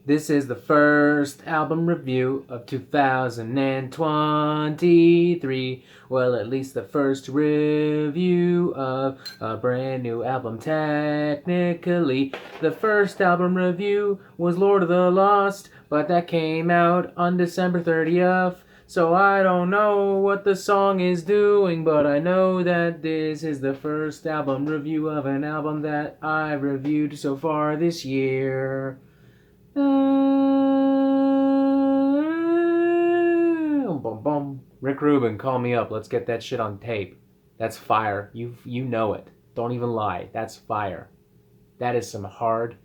This is the first album review of 2023. Well, at least the first review of a brand new album, technically. The first album review was Lord of the Lost, but that came out on December 30th. So I don't know what the song is doing, but I know that this is the first album review of an album that I've reviewed so far this year. Bum, bum. Rick Rubin, call me up. Let's get that shit on tape. That's fire. You know it. Don't even lie. That's fire. That is some hard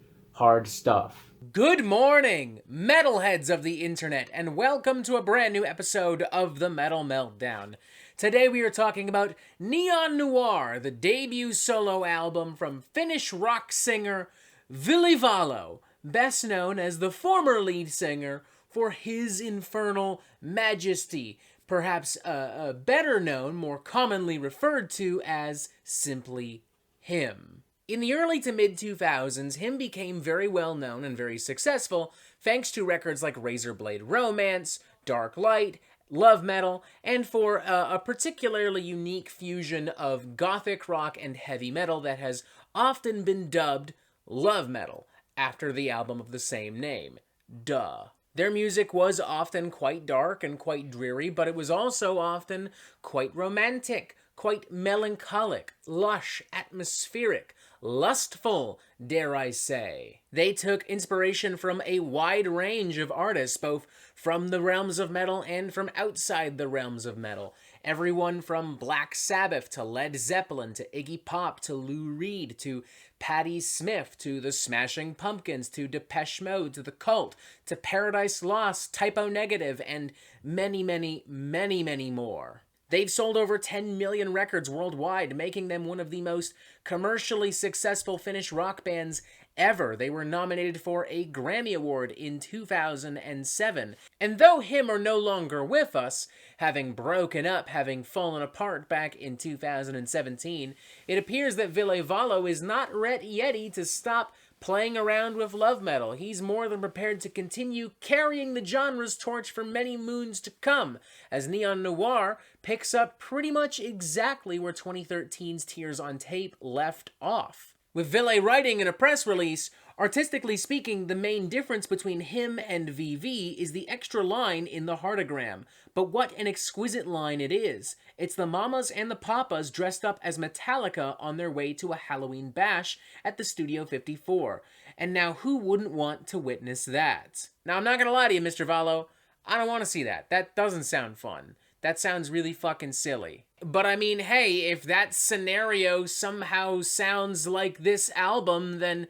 stuff. Good morning, metalheads of the internet, and welcome to a brand new episode of the Metal Meltdown. Today we are talking about Neon Noir, the debut solo album from Finnish rock singer Ville Valo, best known as the former lead singer for His Infernal Majesty, perhaps better known, more commonly referred to as simply him. In the early to mid-2000s, him became very well known and very successful thanks to records like Razorblade Romance, Dark Light, Love Metal, and for a particularly unique fusion of gothic rock and heavy metal that has often been dubbed Love Metal, after the album of the same name. Duh. Their music was often quite dark and quite dreary, but it was also often quite romantic, quite melancholic, lush, atmospheric, lustful, dare I say. They took inspiration from a wide range of artists, both from the realms of metal and from outside the realms of metal. Everyone from Black Sabbath to Led Zeppelin to Iggy Pop to Lou Reed to Patti Smith to the Smashing Pumpkins to Depeche Mode to The Cult to Paradise Lost, Typo Negative, and many, many, many, many more. They've sold over 10 million records worldwide, making them one of the most commercially successful Finnish rock bands ever. They were nominated for a Grammy Award in 2007. And though him are no longer with us, having broken up, having fallen apart back in 2017, it appears that Ville Valo is not ready to stop playing around with love metal. He's more than prepared to continue carrying the genre's torch for many moons to come, as Neon Noir picks up pretty much exactly where 2013's Tears on Tape left off. With Ville writing in a press release, artistically speaking, the main difference between him and VV is the extra line in the heartagram. But what an exquisite line it is. It's the mamas and the papas dressed up as Metallica on their way to a Halloween bash at the Studio 54. And now who wouldn't want to witness that? Now I'm not gonna lie to you, Mr. Valo, I don't want to see that. That doesn't sound fun. That sounds really fucking silly. But I mean, hey, if that scenario somehow sounds like this album, then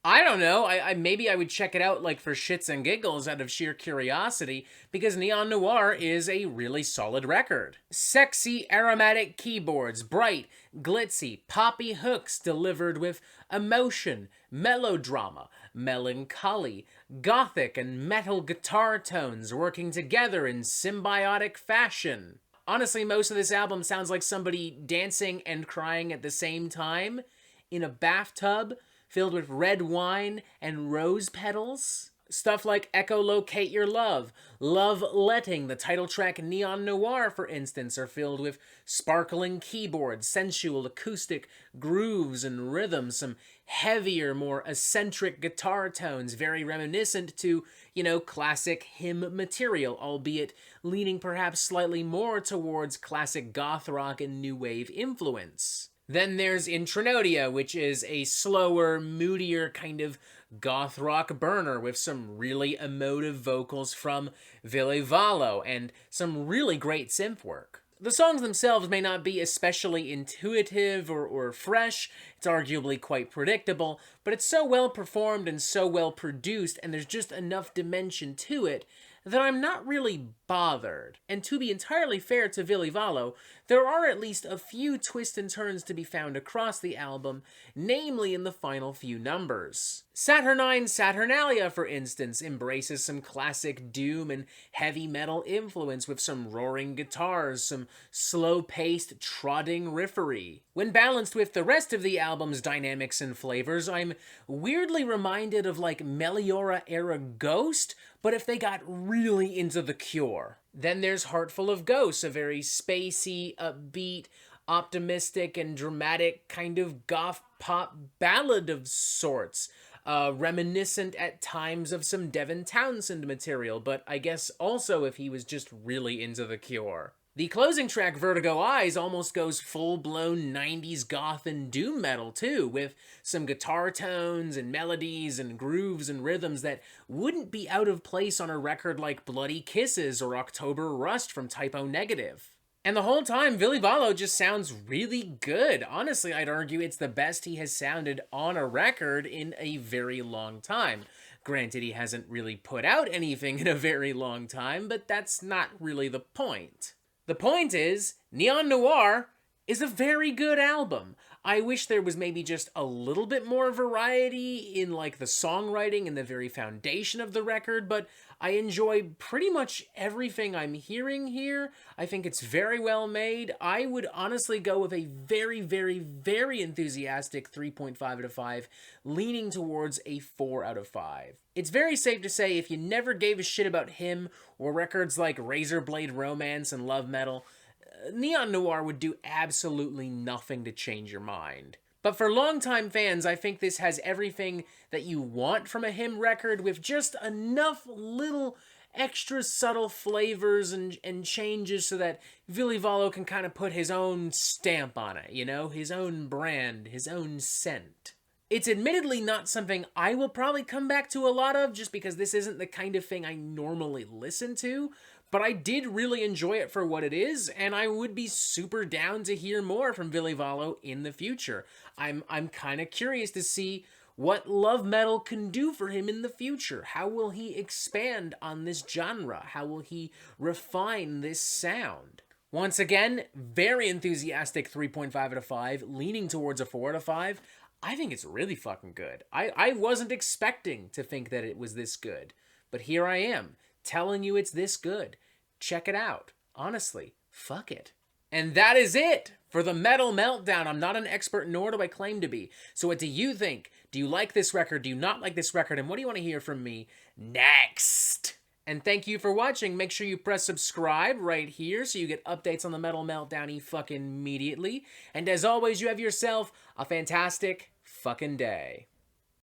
I don't know, maybe I would check it out like for shits and giggles out of sheer curiosity, because Neon Noir is a really solid record. Sexy aromatic keyboards, bright, glitzy, poppy hooks delivered with emotion, melodrama, melancholy, gothic and metal guitar tones working together in symbiotic fashion. Honestly, most of this album sounds like somebody dancing and crying at the same time in a bathtub filled with red wine and rose petals. Stuff like Echolocate Your Love, Love Letting, the title track Neon Noir, for instance, are filled with sparkling keyboards, sensual acoustic grooves and rhythms, some heavier, more eccentric guitar tones, very reminiscent to, classic hymn material, albeit leaning perhaps slightly more towards classic goth rock and new wave influence. Then there's Intronodia, which is a slower, moodier kind of goth rock burner with some really emotive vocals from Ville Valo and some really great synth work. The songs themselves may not be especially intuitive or fresh, it's arguably quite predictable, but it's so well performed and so well produced, and there's just enough dimension to it that I'm not really bothered. And to be entirely fair to Ville Valo, there are at least a few twists and turns to be found across the album, namely in the final few numbers. Saturnine Saturnalia, for instance, embraces some classic doom and heavy metal influence with some roaring guitars, some slow-paced, trotting riffery. When balanced with the rest of the album, album's dynamics and flavors, I'm weirdly reminded of like Meliora-era Ghost, but if they got really into The Cure. Then there's Heartful of Ghosts, a very spacey, upbeat, optimistic, and dramatic kind of goth pop ballad of sorts. Reminiscent at times of some Devin Townsend material, but I guess also if he was just really into The Cure. The closing track, Vertigo Eyes, almost goes full-blown 90s goth and doom metal, too, with some guitar tones and melodies and grooves and rhythms that wouldn't be out of place on a record like Bloody Kisses or October Rust from Typo Negative. And the whole time, Ville Valo just sounds really good. Honestly, I'd argue it's the best he has sounded on a record in a very long time. Granted, he hasn't really put out anything in a very long time, but that's not really the point. The point is, Neon Noir is a very good album. I wish there was maybe just a little bit more variety in like the songwriting and the very foundation of the record, but I enjoy pretty much everything I'm hearing here. I think it's very well made. I would honestly go with a very, very, very enthusiastic 3.5 out of 5, leaning towards a 4 out of 5. It's very safe to say if you never gave a shit about him or records like Razorblade Romance and Love Metal, Neon Noir would do absolutely nothing to change your mind. But for longtime fans, I think this has everything that you want from a him record with just enough little extra subtle flavors and changes so that Ville Valo can kind of put his own stamp on it, you know? His own brand, his own scent. It's admittedly not something I will probably come back to a lot of just because this isn't the kind of thing I normally listen to, but I did really enjoy it for what it is, and I would be super down to hear more from Ville Valo in the future. I'm kind of curious to see what love metal can do for him in the future. How will he expand on this genre? How will he refine this sound? Once again, very enthusiastic 3.5 out of 5, leaning towards a 4 out of 5. I think it's really fucking good. I wasn't expecting to think that it was this good, but here I am, telling you it's this good. Check it out. Honestly, fuck it. And that is it for the Metal Meltdown. I'm not an expert, nor do I claim to be. So what do you think? Do you like this record? Do you not like this record? And what do you want to hear from me next? And thank you for watching. Make sure you press subscribe right here so you get updates on the Metal Meltdown fucking immediately. And as always, you have yourself a fantastic fucking day.